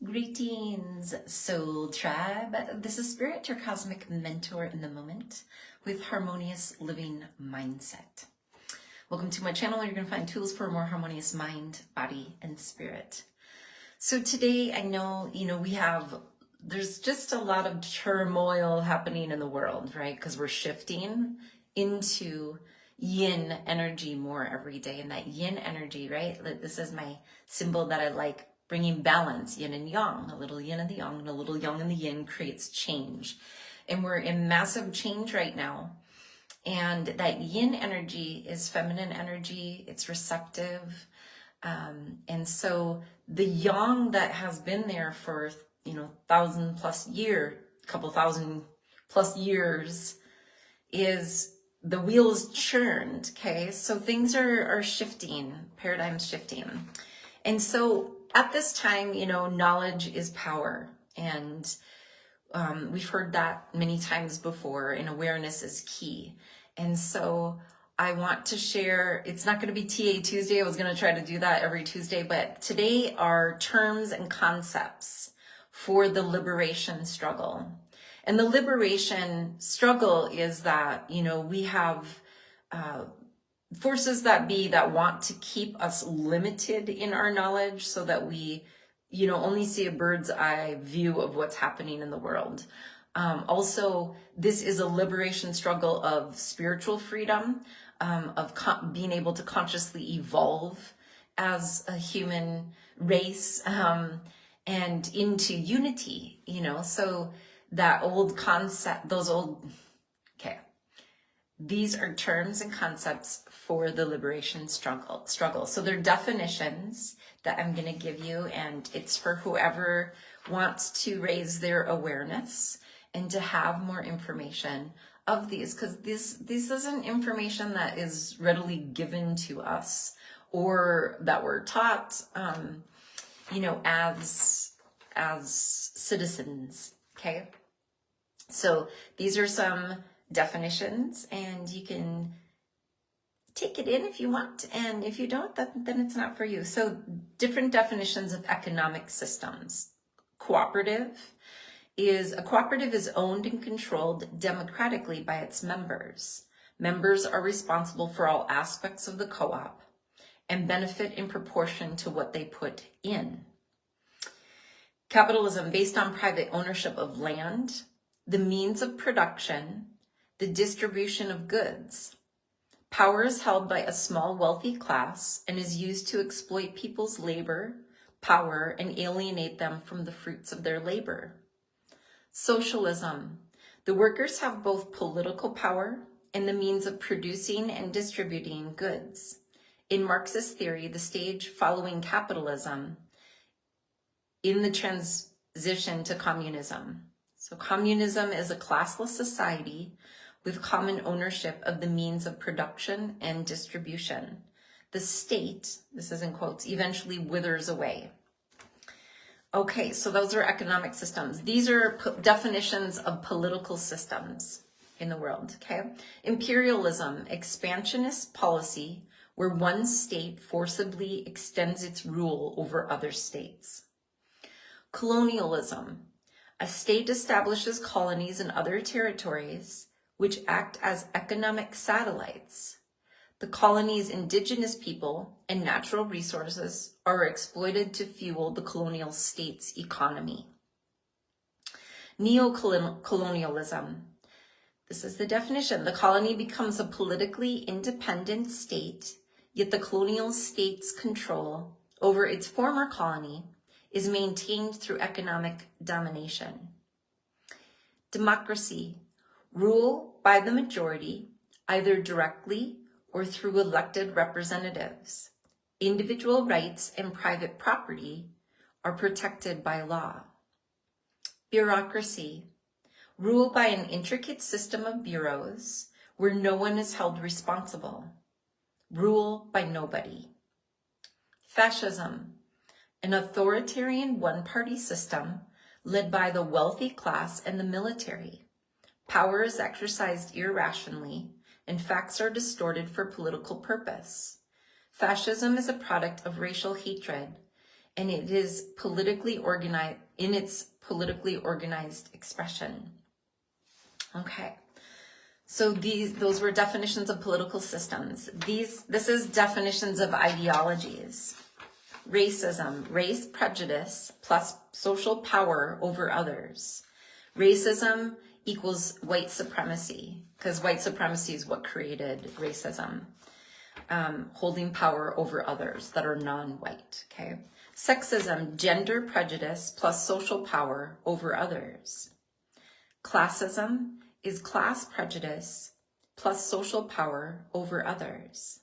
Greetings, Soul Tribe. This is Spirit, your cosmic mentor in the moment with Harmonious Living Mindset. Welcome to my channel where you're going to find tools for a more harmonious mind, body, and spirit. So today I know, there's just a lot of turmoil happening in the world, right? Because we're shifting into yin energy more every day. And that yin energy, right? This is my symbol that I like. Bringing balance, yin and yang, a little yin in the yang and a little yang in the yin creates change. And we're in massive change right now. And that yin energy is feminine energy, it's receptive. And so the yang that has been there for, couple thousand plus years is the wheels churned, okay? So things are shifting, paradigms shifting. And so at this time, knowledge is power. And we've heard that many times before, and awareness is key. And so I want to share, it's not going to be TA Tuesday. I was going to try to do that every Tuesday, but today are terms and concepts for the liberation struggle. And the liberation struggle is that, we have forces that want to keep us limited in our knowledge so that we, only see a bird's eye view of what's happening in the world. Also, this is a liberation struggle of spiritual freedom, of being able to consciously evolve as a human race, and into unity, so that old concept, these are terms and concepts for the liberation struggle. So they're definitions that I'm going to give you, and it's for whoever wants to raise their awareness and to have more information of these, because this isn't information that is readily given to us or that we're taught, as citizens. Okay, so these are some definitions, and you can take it in if you want, and if you don't, then it's not for you. So different definitions of economic systems. Cooperative is owned and controlled democratically by its members. Members are responsible for all aspects of the co-op and benefit in proportion to what they put in. Capitalism, based on private ownership of land, the means of production, the distribution of goods. Power is held by a small wealthy class and is used to exploit people's labor, power, and alienate them from the fruits of their labor. Socialism. The workers have both political power and the means of producing and distributing goods. In Marxist theory, the stage following capitalism in the transition to communism. So communism is a classless society with common ownership of the means of production and distribution. The state, this is in quotes, eventually withers away. Okay, so those are economic systems. These are definitions of political systems in the world, okay? Imperialism, expansionist policy where one state forcibly extends its rule over other states. Colonialism, a state establishes colonies in other territories which act as economic satellites. The colony's indigenous people and natural resources are exploited to fuel the colonial state's economy. Neocolonialism. This is the definition. The colony becomes a politically independent state, yet the colonial state's control over its former colony is maintained through economic domination. Democracy. Rule by the majority, either directly or through elected representatives. Individual rights and private property are protected by law. Bureaucracy. Rule by an intricate system of bureaus where no one is held responsible. Rule by nobody. Fascism. An authoritarian one-party system led by the wealthy class and the military. Power is exercised irrationally, and facts are distorted for political purpose. Fascism is a product of racial hatred and it is politically organized in its politically organized expression. Okay. So those were definitions of political systems. This is definitions of ideologies. Racism, race prejudice plus social power over others. Racism equals white supremacy, because white supremacy is what created racism. Holding power over others that are non-white, okay? Sexism, gender prejudice plus social power over others. Classism is class prejudice plus social power over others.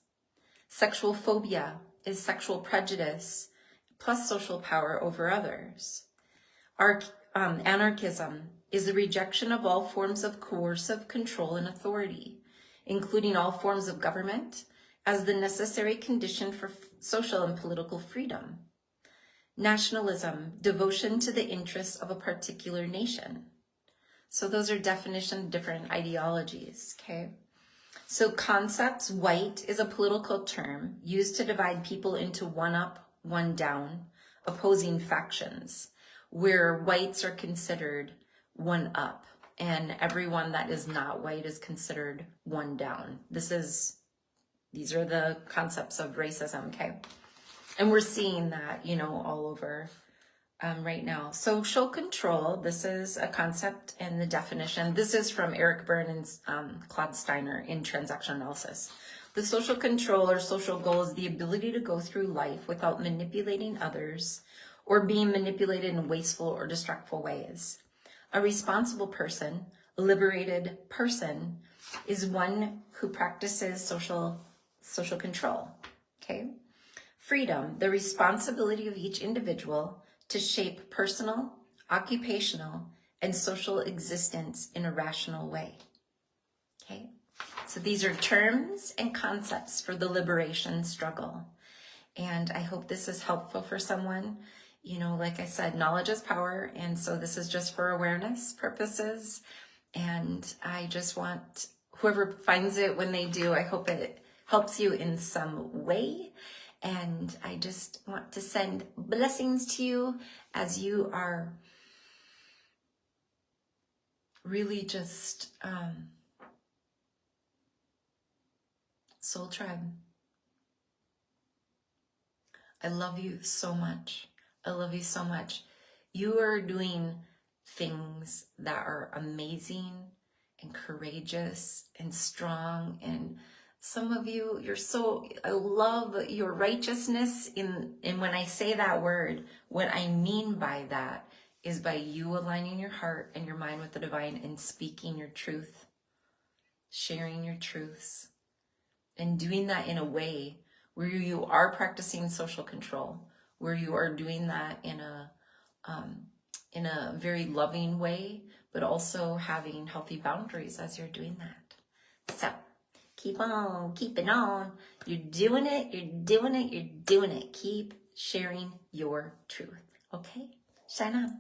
Sexual phobia is sexual prejudice plus social power over others. Anarchism is the rejection of all forms of coercive control and authority, including all forms of government, as the necessary condition for social and political freedom. Nationalism, devotion to the interests of a particular nation. So those are definitions of different ideologies, okay? So concepts, white is a political term used to divide people into one up, one down, opposing factions, where whites are considered one up and everyone that is not white is considered one down. These are the concepts of racism, okay? And we're seeing that, all over right now. Social control, this is a concept and the definition. This is from Eric Berne and Claude Steiner in Transaction Analysis. The social control or social goal is the ability to go through life without manipulating others or being manipulated in wasteful or destructive ways. A responsible person, a liberated person, is one who practices social control, okay? Freedom, the responsibility of each individual to shape personal, occupational, and social existence in a rational way, okay? So these are terms and concepts for the liberation struggle. And I hope this is helpful for someone. Like I said, knowledge is power. And so this is just for awareness purposes. And I just want whoever finds it when they do, I hope it helps you in some way. And I just want to send blessings to you as you are really just Soul Tribe. I love you so much. I love you so much. You are doing things that are amazing and courageous and strong, and some of you, I love your righteousness and when I say that word, what I mean by that is by you aligning your heart and your mind with the divine and speaking your truth, sharing your truths, and doing that in a way where you are practicing social control, where you are doing that in a very loving way, but also having healthy boundaries as you're doing that. So keep on, keeping on. You're doing it, you're doing it, you're doing it. Keep sharing your truth, okay? Shine on.